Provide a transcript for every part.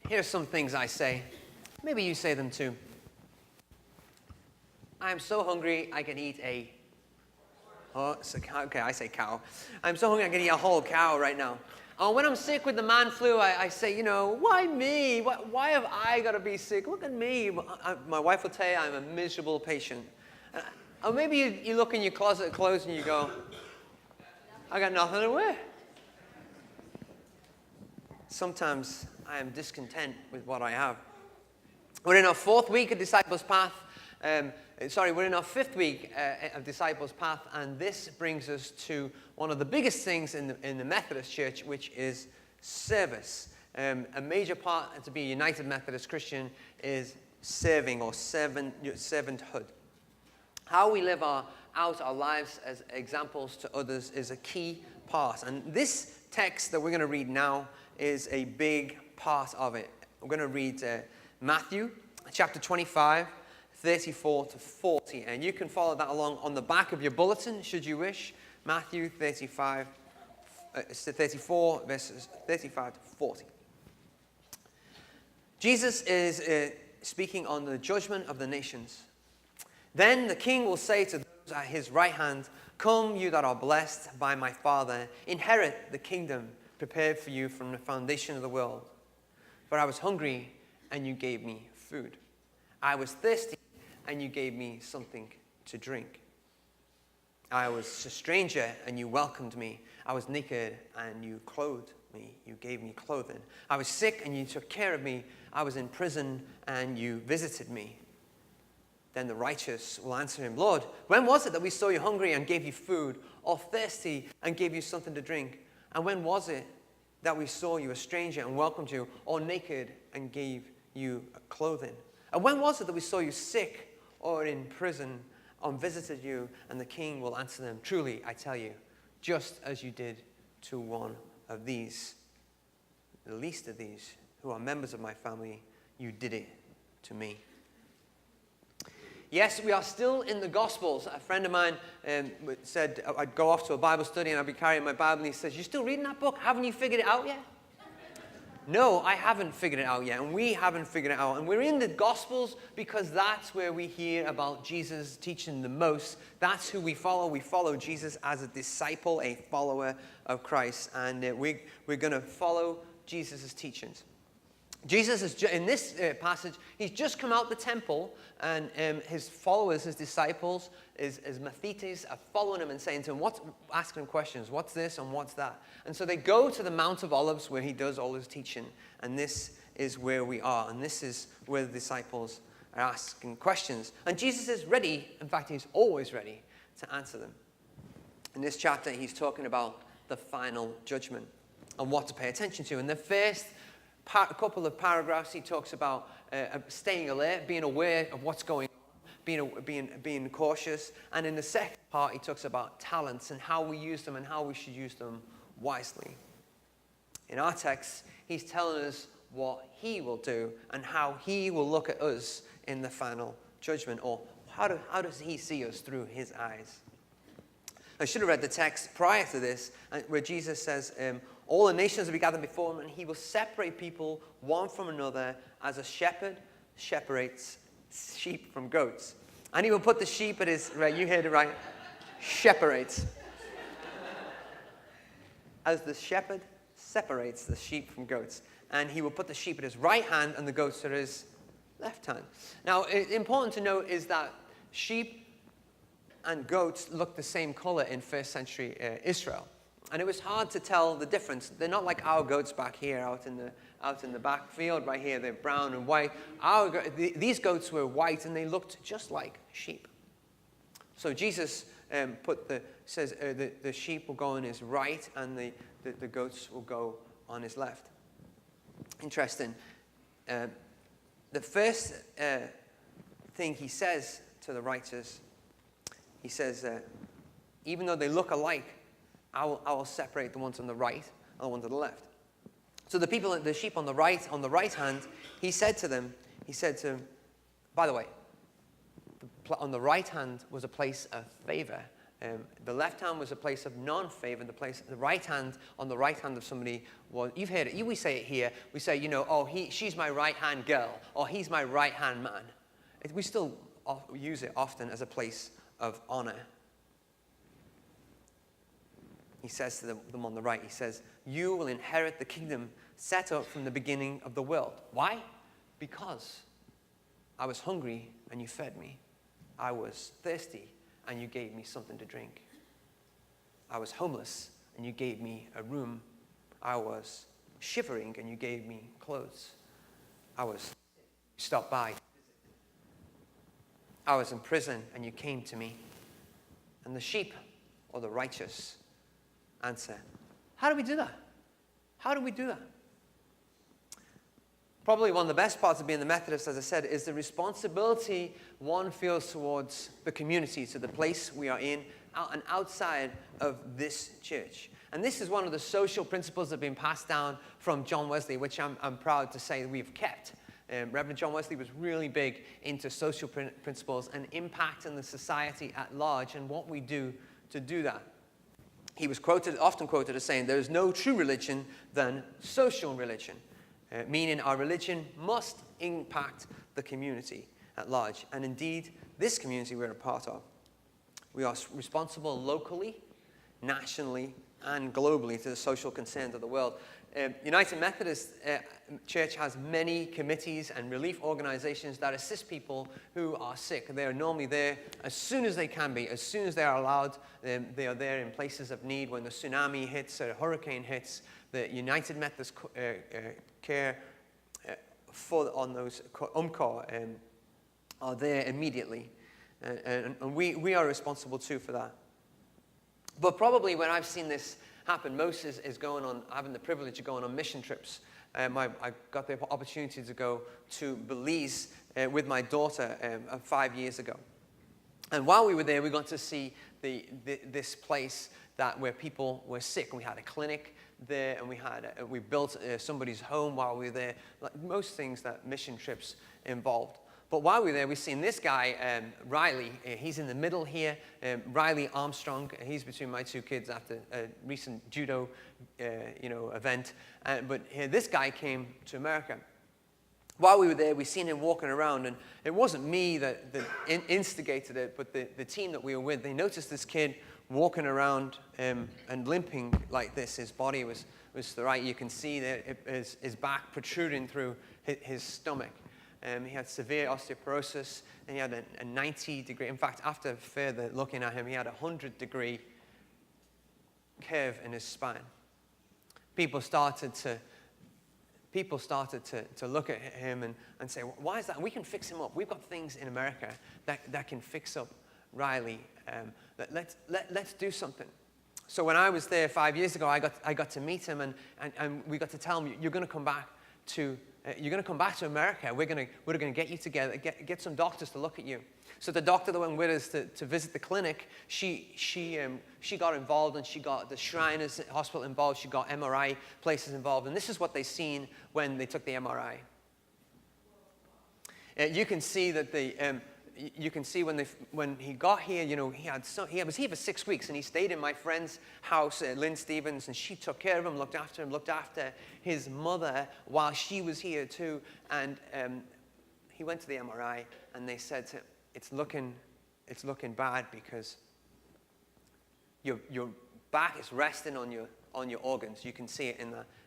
Here's some things I say. Maybe you say them too. I'm so hungry I can eat a... Oh, it's a cow. Okay, I say cow. I'm so hungry I can eat a whole cow right now. When I'm sick with the man flu, I say, why me? Why have I got to be sick? Look at me. My wife will tell you I'm a miserable patient. Or maybe you look in your closet of clothes and you go, I got nothing to wear. Sometimes I am discontent with what I have. We're in our fourth week of Disciples' Path. We're in our fifth week of Disciples' Path, and this brings us to one of the biggest things in the Methodist Church, which is service. A major part to be a United Methodist Christian is serving or servanthood. How we live out our lives as examples to others is a key part. And this text that we're going to read now is a big part of it. We're going to read Matthew chapter 25, 34 to 40. And you can follow that along on the back of your bulletin, should you wish. Matthew 34, verses 35 to 40. Jesus is speaking on the judgment of the nations. Then the king will say to those at his right hand, "Come, you that are blessed by my Father, inherit the kingdom prepared for you from the foundation of the world. For I was hungry, and you gave me food. I was thirsty, and you gave me something to drink. I was a stranger, and you welcomed me. I was naked, and you clothed me. You gave me clothing. I was sick, and you took care of me. I was in prison, and you visited me." Then the righteous will answer him, "Lord, when was it that we saw you hungry and gave you food, or thirsty and gave you something to drink? And when was it that we saw you a stranger and welcomed you, or naked and gave you clothing? And when was it that we saw you sick or in prison and visited you?" And the king will answer them, "Truly, I tell you, just as you did to one of these, the least of these, who are members of my family, you did it to me." Yes, we are still in the Gospels. A friend of mine said I'd go off to a Bible study and I'd be carrying my Bible, and he says, "You still reading that book? Haven't you figured it out yet?" No, I haven't figured it out yet, and we haven't figured it out. And we're in the Gospels because that's where we hear about Jesus teaching the most. That's who we follow. We follow Jesus as a disciple, a follower of Christ, and we're going to follow Jesus' teachings. Jesus is, in this passage, he's just come out the temple, and his followers, his disciples, his mathetes are following him and saying to him, asking him questions, what's this and what's that? And so they go to the Mount of Olives where he does all his teaching, and this is where we are, and this is where the disciples are asking questions. And Jesus is ready, in fact, he's always ready to answer them. In this chapter, he's talking about the final judgment and what to pay attention to. In the first a couple of paragraphs, he talks about staying alert, being aware of what's going on, being cautious. And in the second part, he talks about talents and how we use them and how we should use them wisely. In our text, he's telling us what he will do and how he will look at us in the final judgment, or how does he see us through his eyes. I should have read the text prior to this, where Jesus says, all the nations will be gathered before him, and he will separate people one from another as a shepherd separates sheep from goats. And he will put the sheep at his, right, you heard it right, separates. As the shepherd separates the sheep from goats. And he will put the sheep at his right hand and the goats at his left hand. Now, important to note is that sheep and goats look the same color in first century Israel. And it was hard to tell the difference. They're not like our goats back here out in the back field right here. They're brown and white. These goats were white, and they looked just like sheep. So Jesus says the sheep will go on his right, and the goats will go on his left. Interesting. The first thing he says to the righteous, he says, even though they look alike, I will separate the ones on the right and the ones on the left. So the sheep on the right hand, he said to them, by the way, on the right hand was a place of favor The left hand was a place of non-favor. The right hand, on the right hand of somebody was, you've heard it, we say it here, we say, she's my right-hand girl, or he's my right-hand man. We still use it often as a place of honor. He says to them on the right, he says, you will inherit the kingdom set up from the beginning of the world. Why? Because I was hungry and you fed me. I was thirsty and you gave me something to drink. I was homeless and you gave me a room. I was shivering and you gave me clothes. You stopped by. I was in prison and you came to me. And the sheep, or the righteous, answer, how do we do that? How do we do that? Probably one of the best parts of being the Methodist, as I said, is the responsibility one feels towards the community, to the place we are in, and outside of this church. And this is one of the social principles that have been passed down from John Wesley, which I'm proud to say that we've kept. Reverend John Wesley was really big into social principles and impact in the society at large and what we do to do that. He was often quoted as saying, there is no true religion than social religion. Meaning our religion must impact the community at large. And indeed, this community we're a part of. We are responsible locally, nationally, and globally to the social concerns of the world. United Methodist Church has many committees and relief organizations that assist people who are sick. They are normally there as soon as they can be, as soon as they are allowed. They are there in places of need. When the tsunami hits or a hurricane hits, the United Methodist Care on those UMCOR are there immediately. And we are responsible too for that. But probably when I've seen this happen most is going on, having the privilege of going on mission trips. I got the opportunity to go to Belize with my daughter 5 years ago. And while we were there, we got to see this place where people were sick. And we had a clinic there, and we built somebody's home while we were there, like most things that mission trips involved. But while we were there, we've seen this guy, Riley. He's in the middle here. Riley Armstrong. He's between my two kids after a recent judo, event. But this guy came to America. While we were there, we seen him walking around, and it wasn't me that instigated it, but the team that we were with. They noticed this kid walking around and limping like this. His body was to the right. You can see that his back protruding through his stomach. He had severe osteoporosis, and he had a 90-degree, in fact, after further looking at him, he had a 100-degree curve in his spine. People started to look at him and say, why is that? We can fix him up. We've got things in America that can fix up Riley. Let's do something. So when I was there 5 years ago, I got to meet him, and we got to tell him, you're going to come back to America. We're going to get you together, get some doctors to look at you. So the doctor that went with us to visit the clinic, she got involved, and she got the Shriners Hospital involved. She got MRI places involved, and this is what they seen when they took the MRI. You can see that you can see when he got here, he was here for 6 weeks, and he stayed in my friend's house, Lynn Stevens, and she took care of him, looked after his mother while she was here too. And he went to the MRI, and they said to him, it's looking bad because your back is resting on your organs. You can see it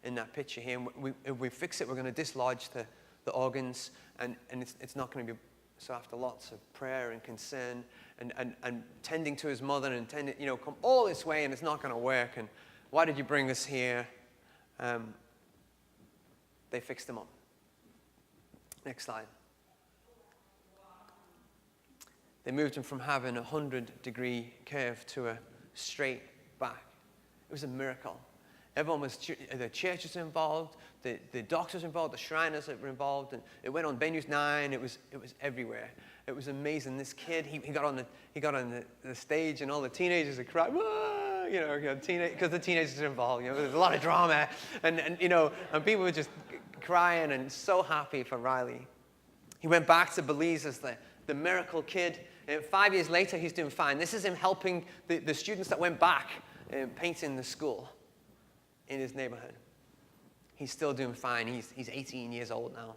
in that picture here. And if we fix it, we're going to dislodge the organs, and it's not going to be. So after lots of prayer and concern and tending to his mother and come all this way, and it's not going to work, and why did you bring us here? They fixed him up. Next slide. They moved him from having a 100-degree curve to a straight back. It was a miracle. Everyone the church was involved, the doctors were involved, the Shriners were involved, and it went on News 9. It was everywhere. It was amazing. This kid, he got on the stage, and all the teenagers would cry, because the teenagers are involved. There's a lot of drama, and people were just crying and so happy for Riley. He went back to Belize as the miracle kid. 5 years later, he's doing fine. This is him helping the students that went back painting the school in his neighborhood. He's still doing fine. He's 18 years old now.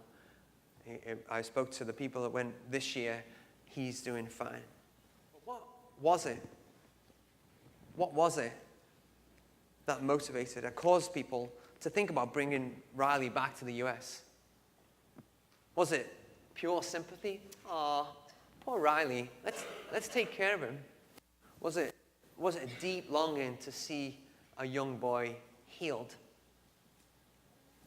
I spoke to the people that went this year. He's doing fine. But what was it? What was it that motivated, that caused people to think about bringing Riley back to the U.S.? Was it pure sympathy? Aw, poor Riley. Let's take care of him. Was it a deep longing to see a young boy healed?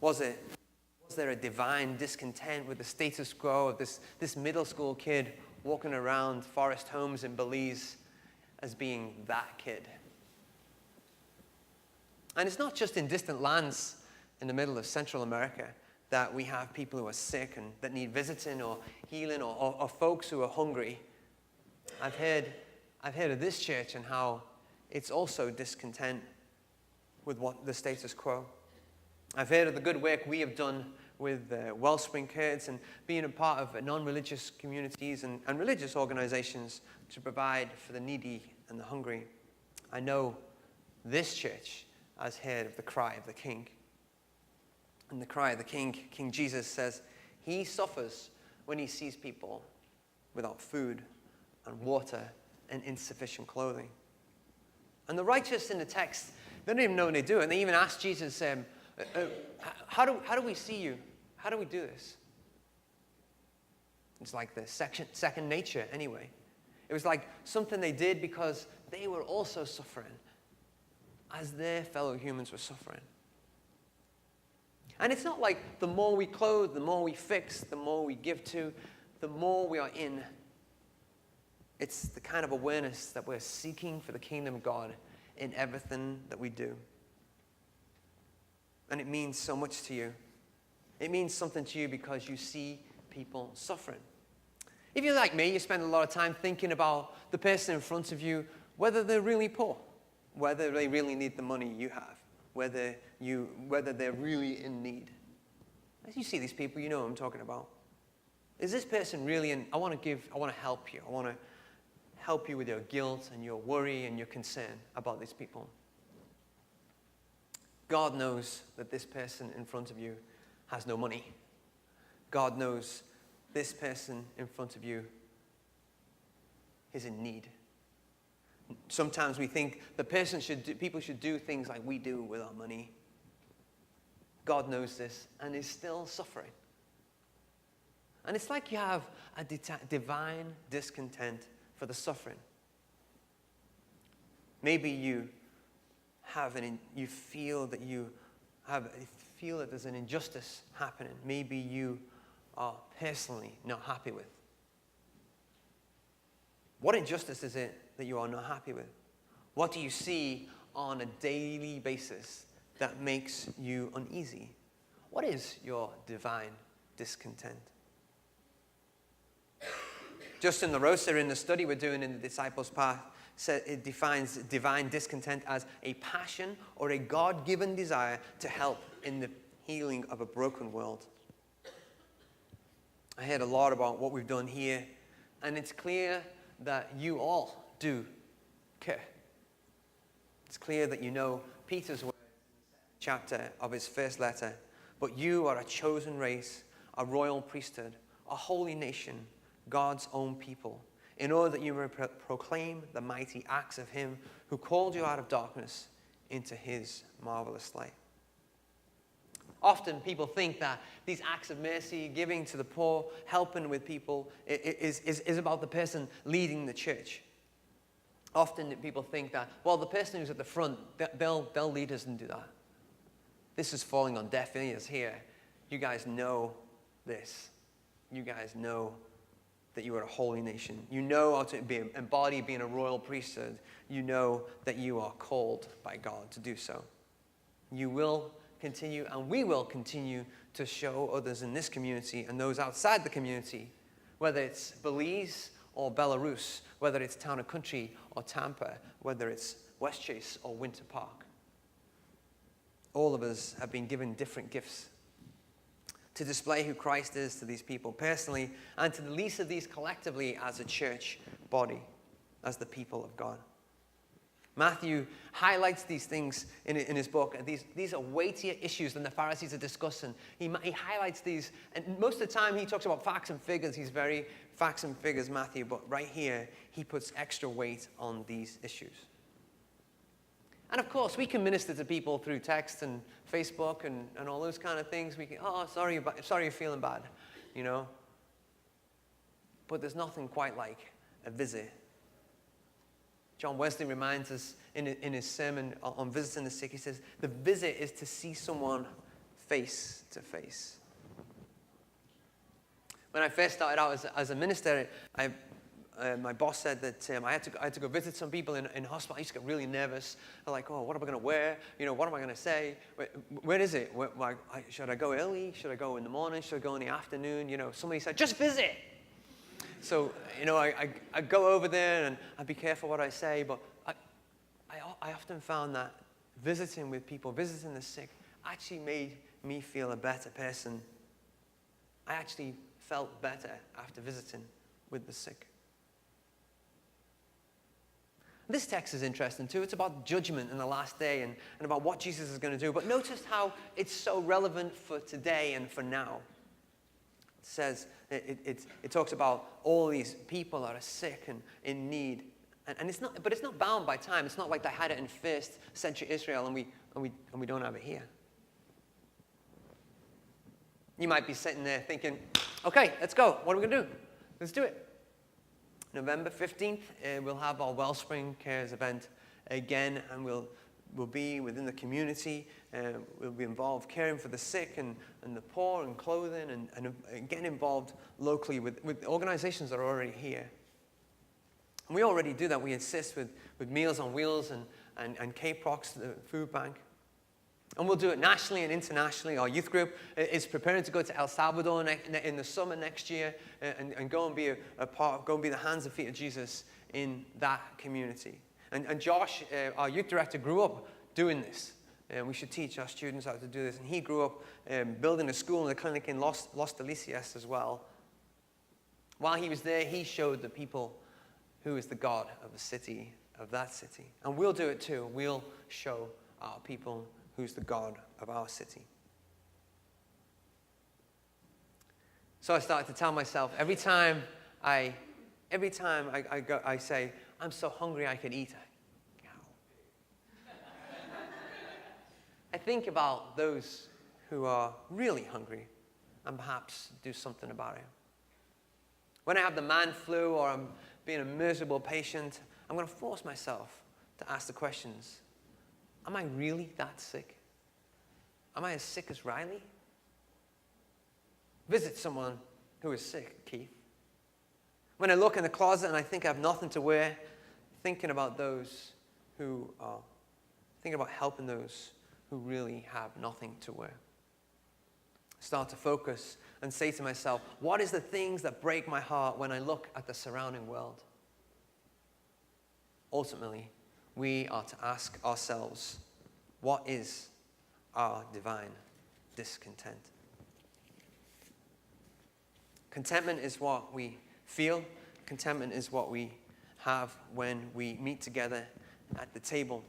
Was there a divine discontent with the status quo of this middle school kid walking around forest homes in Belize as being that kid? And it's not just in distant lands in the middle of Central America that we have people who are sick and that need visiting or healing, or folks who are hungry. I've heard of this church and how it's also discontent with what the status quo. I've heard of the good work we have done with Wellspring kids and being a part of non-religious communities and religious organizations to provide for the needy and the hungry. I know this church has heard of the cry of the King. And the cry of the King, King Jesus, says he suffers when he sees people without food and water and insufficient clothing. And the righteous in the text, they don't even know when they do it. And they even ask Jesus, how do we see you? How do we do this? It's like the second nature anyway. It was like something they did because they were also suffering as their fellow humans were suffering. And it's not like the more we clothe, the more we fix, the more we give to, the more we are in. It's the kind of awareness that we're seeking for the kingdom of God in everything that we do. And it means so much to you. It means something to you because you see people suffering. If you're like me, you spend a lot of time thinking about the person in front of you, whether they're really poor, whether they really need the money you have, whether they're really in need. As you see these people, you know what I'm talking about. Is this person really in? I want to help you. I want to help you with your guilt and your worry and your concern about these people. God knows that this person in front of you has no money. God knows this person in front of you is in need. Sometimes we think people should do things like we do with our money. God knows this and is still suffering. And it's like you have a divine discontent for the suffering. Maybe you feel that there's an injustice happening. Maybe you are personally not happy with. What injustice is it that you are not happy with? What do you see on a daily basis that makes you uneasy? What is your divine discontent? Justin LaRosa, in the study we're doing in the Disciples' Path, it defines divine discontent as a passion or a God-given desire to help in the healing of a broken world. I heard a lot about what we've done here, and it's clear that you all do care. It's clear that you know Peter's words in the second chapter of his first letter. But you are a chosen race, a royal priesthood, a holy nation, God's own people, in order that you may proclaim the mighty acts of him who called you out of darkness into his marvelous light. Often people think that these acts of mercy, giving to the poor, helping with people, is about the person leading the church. Often people think that, well, the person who's at the front, they'll lead us and do that. This is falling on deaf ears here. You guys know this. You guys know that you are a holy nation. You know how to embody being a royal priesthood. You know that you are called by God to do so. You will continue, and we will continue to show others in this community and those outside the community, whether it's Belize or Belarus, whether it's Town and Country or Tampa, whether it's Westchase or Winter Park. All of us have been given different gifts. to display who Christ is to these people personally and to the least of these collectively as a church body, as the people of God. Matthew highlights these things in his book. These are weightier issues than the Pharisees are discussing. He highlights these, and most of the time he talks about facts and figures. He's very facts and figures, Matthew, but right here he puts extra weight on these issues. And of course, we can minister to people through text and Facebook and all those kind of things. We can, sorry you're feeling bad, you know. But there's nothing quite like a visit. John Wesley reminds us in his sermon on visiting the sick, he says, the visit is to see someone face to face. When I first started out as a minister, my boss said that I had to go visit some people in hospital. I used to get really nervous. I'm like, what am I going to wear? You know, what am I going to say? Where is it? Should I go early? Should I go in the morning? Should I go in the afternoon? You know, somebody said, just visit. So, you know, I go over there and I be careful what I say, but I often found that visiting with people, visiting the sick, actually made me feel a better person. I actually felt better after visiting with the sick. This text is interesting too. It's about judgment in the last day and about what Jesus is going to do. But notice how it's so relevant for today and for now. It says, it talks about all these people that are sick and in need. And it's not bound by time. It's not like they had it in first century Israel and we don't have it here. You might be sitting there thinking, okay, let's go. What are we going to do? Let's do it. November 15th, we'll have our Wellspring Cares event again, and we'll be within the community. We'll be involved caring for the sick and the poor and clothing and getting involved locally with organizations that are already here. And we already do that. We assist with Meals on Wheels and K-Prox, the food bank. And we'll do it nationally and internationally. Our youth group is preparing to go to El Salvador in the summer next year and go and be go and be the hands and feet of Jesus in that community. And Josh, our youth director, grew up doing this. And we should teach our students how to do this. And he grew up building a school and a clinic in Los Delicias as well. While he was there, he showed the people who is the God of the city, of that city. And we'll do it too. We'll show our people who's the God of our city. So I started to tell myself, every time I say, I'm so hungry I could eat a cow. I think about those who are really hungry and perhaps do something about it. When I have the man flu or I'm being a miserable patient, I'm going to force myself to ask the questions. Am I really that sick? Am I as sick as Riley? Visit someone who is sick, Keith. When I look in the closet and I think I have nothing to wear, thinking about those who are, thinking about helping those who really have nothing to wear. Start to focus and say to myself, what is the things that break my heart when I look at the surrounding world? Ultimately, we are to ask ourselves, what is our divine discontent? Contentment is what we feel. Contentment is what we have when we meet together at the table